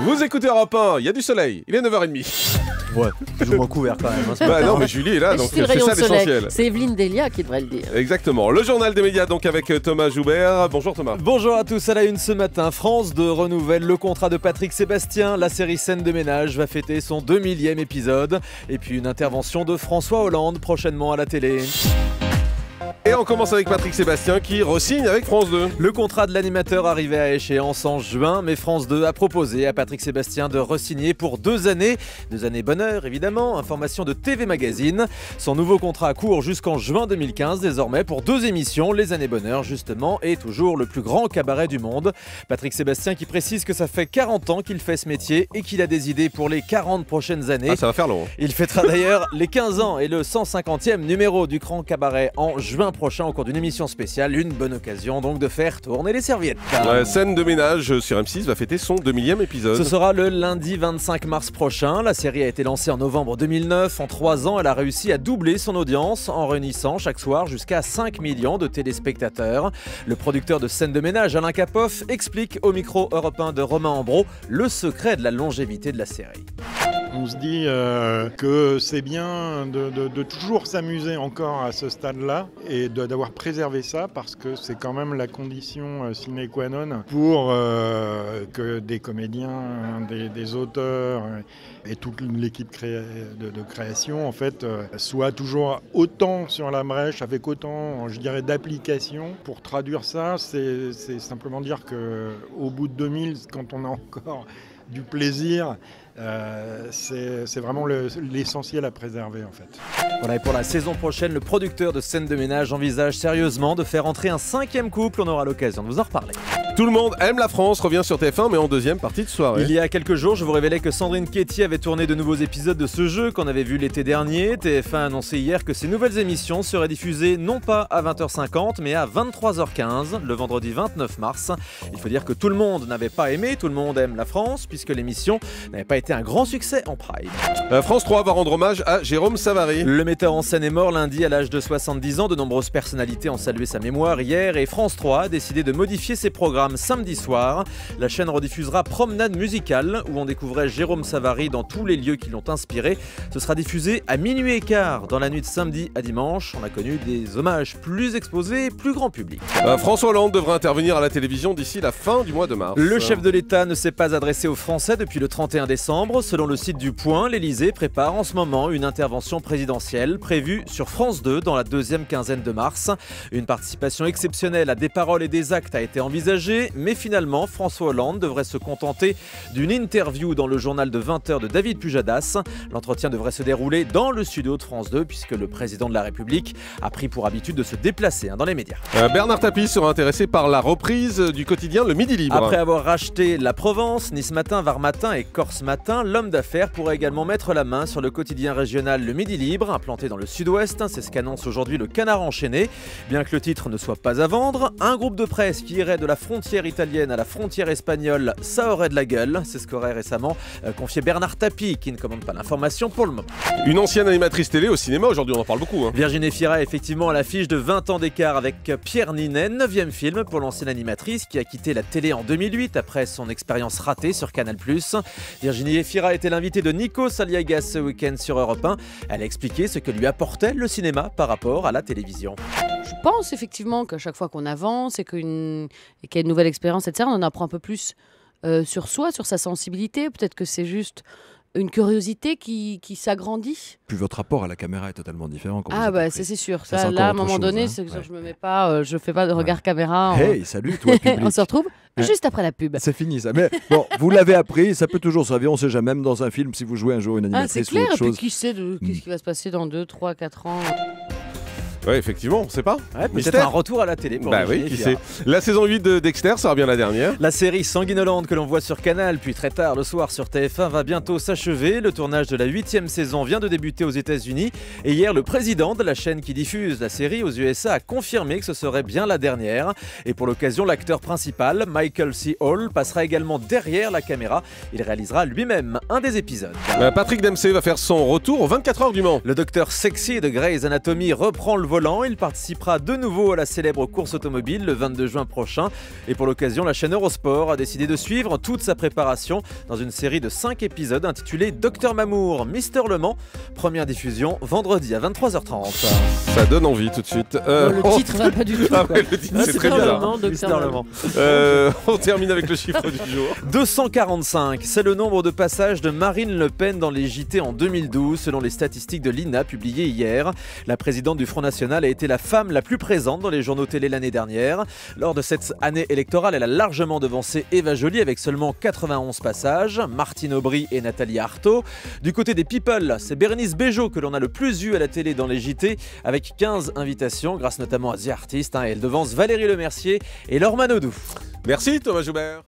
Vous écoutez Europe 1, il y a du soleil, il est 9h30. Ouais, plus ou moins couvert quand même. Bah non, mais Julie est là, donc c'est ça l'essentiel. C'est Evelyne Delia qui devrait le dire. Exactement. Le journal des médias, donc avec Thomas Joubert. Bonjour Thomas. Bonjour à tous, à la une ce matin. France 2 renouvelle le contrat de Patrick Sébastien. La série Scène de ménage va fêter son 2000e épisode. Et puis une intervention de François Hollande prochainement à la télé. Et on commence avec Patrick Sébastien qui re-signe avec France 2. Le contrat de l'animateur arrivait à échéance en juin, mais France 2 a proposé à Patrick Sébastien de re-signer pour 2 années. 2 années bonheur, évidemment. Information de TV Magazine. Son nouveau contrat court jusqu'en juin 2015, désormais pour 2 émissions. Les années bonheur, justement, et toujours le plus grand cabaret du monde. Patrick Sébastien qui précise que ça fait 40 ans qu'il fait ce métier et qu'il a des idées pour les 40 prochaines années. Ah, ça va faire long. Il fêtera d'ailleurs les 15 ans et le 150e numéro du Grand Cabaret en juin prochain au cours d'une émission spéciale. Une bonne occasion donc de faire tourner les serviettes. Scène de ménage sur M6 va fêter son 2000e épisode. Ce sera le lundi 25 mars prochain. La série a été lancée en novembre 2009. En 3 ans, elle a réussi à doubler son audience en réunissant chaque soir jusqu'à 5 millions de téléspectateurs. Le producteur de Scène de ménage, Alain Capoff, explique au micro européen de Romain Ambro le secret de la longévité de la série. On se dit que c'est bien de toujours s'amuser encore à ce stade-là et d'avoir préservé ça parce que c'est quand même la condition sine qua non pour que des comédiens, des auteurs et toute l'équipe de création en fait soient toujours autant sur la brèche avec autant, je dirais, d'application. Pour traduire ça, c'est simplement dire qu'au bout de 2000, quand on a encore du plaisir, c'est vraiment l'essentiel à préserver en fait. Voilà, et pour la saison prochaine, le producteur de Scène de ménage envisage sérieusement de faire entrer un 5e couple. On aura l'occasion de vous en reparler. Tout le monde aime la France revient sur TF1 mais en deuxième partie de soirée. Il y a quelques jours, je vous révélais que Sandrine Ketty avait tourné de nouveaux épisodes de ce jeu qu'on avait vu l'été dernier. TF1 a annoncé hier que ces nouvelles émissions seraient diffusées non pas à 20h50 mais à 23h15 le vendredi 29 mars. Il faut dire que tout le monde n'avait pas aimé, tout le monde aime la France puisque l'émission n'avait pas été un grand succès en prime. France 3 va rendre hommage à Jérôme Savary. Le metteur en scène est mort lundi à l'âge de 70 ans. De nombreuses personnalités ont salué sa mémoire hier et France 3 a décidé de modifier ses programmes samedi soir. La chaîne rediffusera Promenade musicale où on découvrait Jérôme Savary dans tous les lieux qui l'ont inspiré. Ce sera diffusé à minuit et quart dans la nuit de samedi à dimanche. On a connu des hommages plus exposés, plus grand public. François Hollande devra intervenir à la télévision d'ici la fin du mois de mars. Le chef de l'État ne s'est pas adressé aux Français depuis le 31 décembre. Selon le site du Point, l'Élysée prépare en ce moment une intervention présidentielle prévue sur France 2 dans la 2e quinzaine de mars. Une participation exceptionnelle à des paroles et des actes a été envisagée, mais finalement, François Hollande devrait se contenter d'une interview dans le journal de 20h de David Pujadas. L'entretien devrait se dérouler dans le studio de France 2 puisque le président de la République a pris pour habitude de se déplacer dans les médias. Bernard Tapie sera intéressé par la reprise du quotidien Le Midi Libre. Après avoir racheté La Provence, Nice Matin, Var Matin et Corse Matin, l'homme d'affaires pourrait également mettre la main sur le quotidien régional Le Midi Libre, implanté dans le sud-ouest. C'est ce qu'annonce aujourd'hui le Canard enchaîné. Bien que le titre ne soit pas à vendre, un groupe de presse qui irait de la frontière italienne à la frontière espagnole, ça aurait de la gueule. C'est ce qu'aurait récemment confié Bernard Tapie, qui ne commande pas l'information pour le moment. Une ancienne animatrice télé au cinéma, aujourd'hui on en parle beaucoup. Virginie Fira est effectivement à l'affiche de 20 ans d'écart avec Pierre Ninet, 9e film pour l'ancienne animatrice qui a quitté la télé en 2008 après son expérience ratée sur Canal+. Virginie Fira était l'invitée de Nikos Aliagas ce week-end sur Europe 1. Elle a expliqué ce que lui apportait le cinéma par rapport à la télévision. Je pense effectivement qu'à chaque fois qu'on avance et qu'il y a une nouvelle expérience, etc., on en apprend un peu plus sur soi, sur sa sensibilité. Peut-être que c'est juste une curiosité qui s'agrandit. Puis votre rapport à la caméra est totalement différent. Ah bah c'est sûr. Ça, là, à un moment donné, c'est que je me mets pas, je fais pas de regard caméra. Hey, salut toi public. On se retrouve juste après la pub. C'est fini ça. Mais bon, vous l'avez appris, ça peut toujours servir. On sait jamais, même dans un film, si vous jouez un jour une animatrice c'est clair, ou autre chose. Et puis qui sait qu'est-ce qui va se passer dans 2, 3, 4 ans. Ouais, effectivement, on sait pas. Ouais, peut-être un retour à la télé. Bah oui, qui sait. La saison 8 de Dexter sera bien la dernière. La série sanguinolente que l'on voit sur Canal, puis très tard le soir sur TF1, va bientôt s'achever. Le tournage de la 8e saison vient de débuter aux États-Unis. Et hier, le président de la chaîne qui diffuse la série aux USA a confirmé que ce serait bien la dernière. Et pour l'occasion, l'acteur principal, Michael C. Hall, passera également derrière la caméra. Il réalisera lui-même un des épisodes. Patrick Dempsey va faire son retour aux 24 heures du Mans. Le docteur sexy de Grey's Anatomy reprend le volant. Il participera de nouveau à la célèbre course automobile le 22 juin prochain. Et pour l'occasion, la chaîne Eurosport a décidé de suivre toute sa préparation dans une série de 5 épisodes intitulée Docteur Mamour, Mister Le Mans. Première diffusion vendredi à 23h30. Ça donne envie tout de suite. Le titre va pas du tout. Ah quoi. ouais, le titre, c'est très bien. Mister Le Mans. On termine avec le chiffre du jour. 245, c'est le nombre de passages de Marine Le Pen dans les JT en 2012, selon les statistiques de l'INA publiées hier. La présidente du Front National a été la femme la plus présente dans les journaux télé l'année dernière. Lors de cette année électorale, elle a largement devancé Eva Joly avec seulement 91 passages, Martine Aubry et Nathalie Arthaud. Du côté des People, c'est Bérénice Bejo que l'on a le plus vu à la télé dans les JT, avec 15 invitations, grâce notamment à The Artist. Elle devance Valérie Lemercier et Laure Manodou. Merci Thomas Joubert.